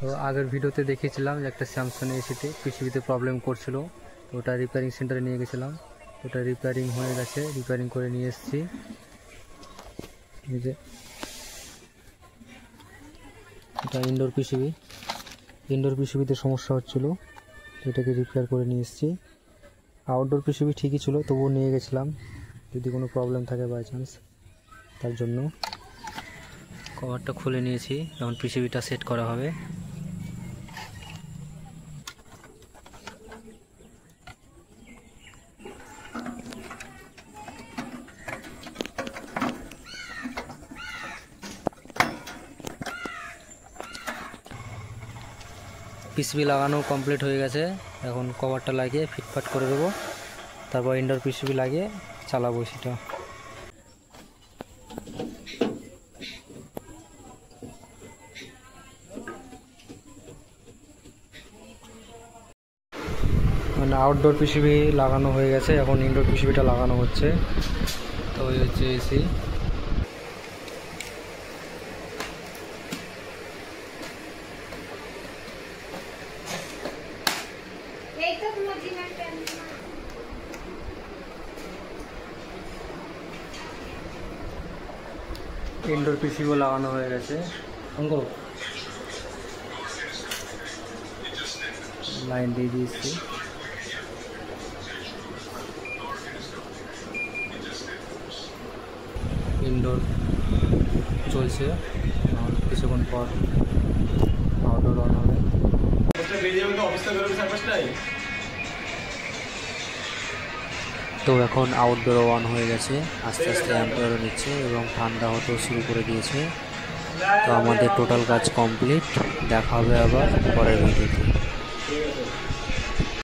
তো আগের ভিডিওতে দেখিয়েছিলাম যে একটা স্যামসাং এসিতে পিসিবিতে প্রবলেম করছিল, তো ওটা রিপেয়ারিং সেন্টারে নিয়ে গেছিলাম। ওটা রিপেয়ারিং হয়ে গেছে, রিপেয়ারিং করে নিয়ে এসেছি। এই যে এটা ইনডোর পিসিবিতে সমস্যা হচ্ছিলো, এটাকে রিপেয়ার করে নিয়ে এসেছি। আউটডোর পিসিবি ঠিকই ছিল, তবুও নিয়ে গেছিলাম যদি কোনো প্রবলেম থাকে বাই চান্স, তার জন্য। কভারটা খুলে নিয়েছি, এখন পিসিবিটা সেট করা হবে। পিসিবি লাগানো কমপ্লিট হয়ে গেছে, এখন কভারটা লাগিয়ে ফিটফাট করে দেবো, তারপর ইনডোর পিসিবি লাগিয়ে চালাবো সেটা। মানে আউটডোর পিসিবি লাগানো হয়ে গেছে, এখন ইনডোর পিসিবিটা লাগানো হচ্ছে। তো এই হচ্ছে এসি। ইনডোর পিসিবিও লাগানো হয়ে গেছে, লাইন দিয়ে দিয়েছি। ইনডোর চলছে, কিছুক্ষণ পর আউটডোর অন হবে। তো এখন আউটডোর অন হয়ে গেছে, আস্তে আস্তে অ্যাম্পিয়ারও নিচ্ছে এবং ঠান্ডা হতেও শুরু করে দিয়েছে। তো আমাদের টোটাল কাজ কমপ্লিট, দেখা হবে আবার পরের ভিডিওতে।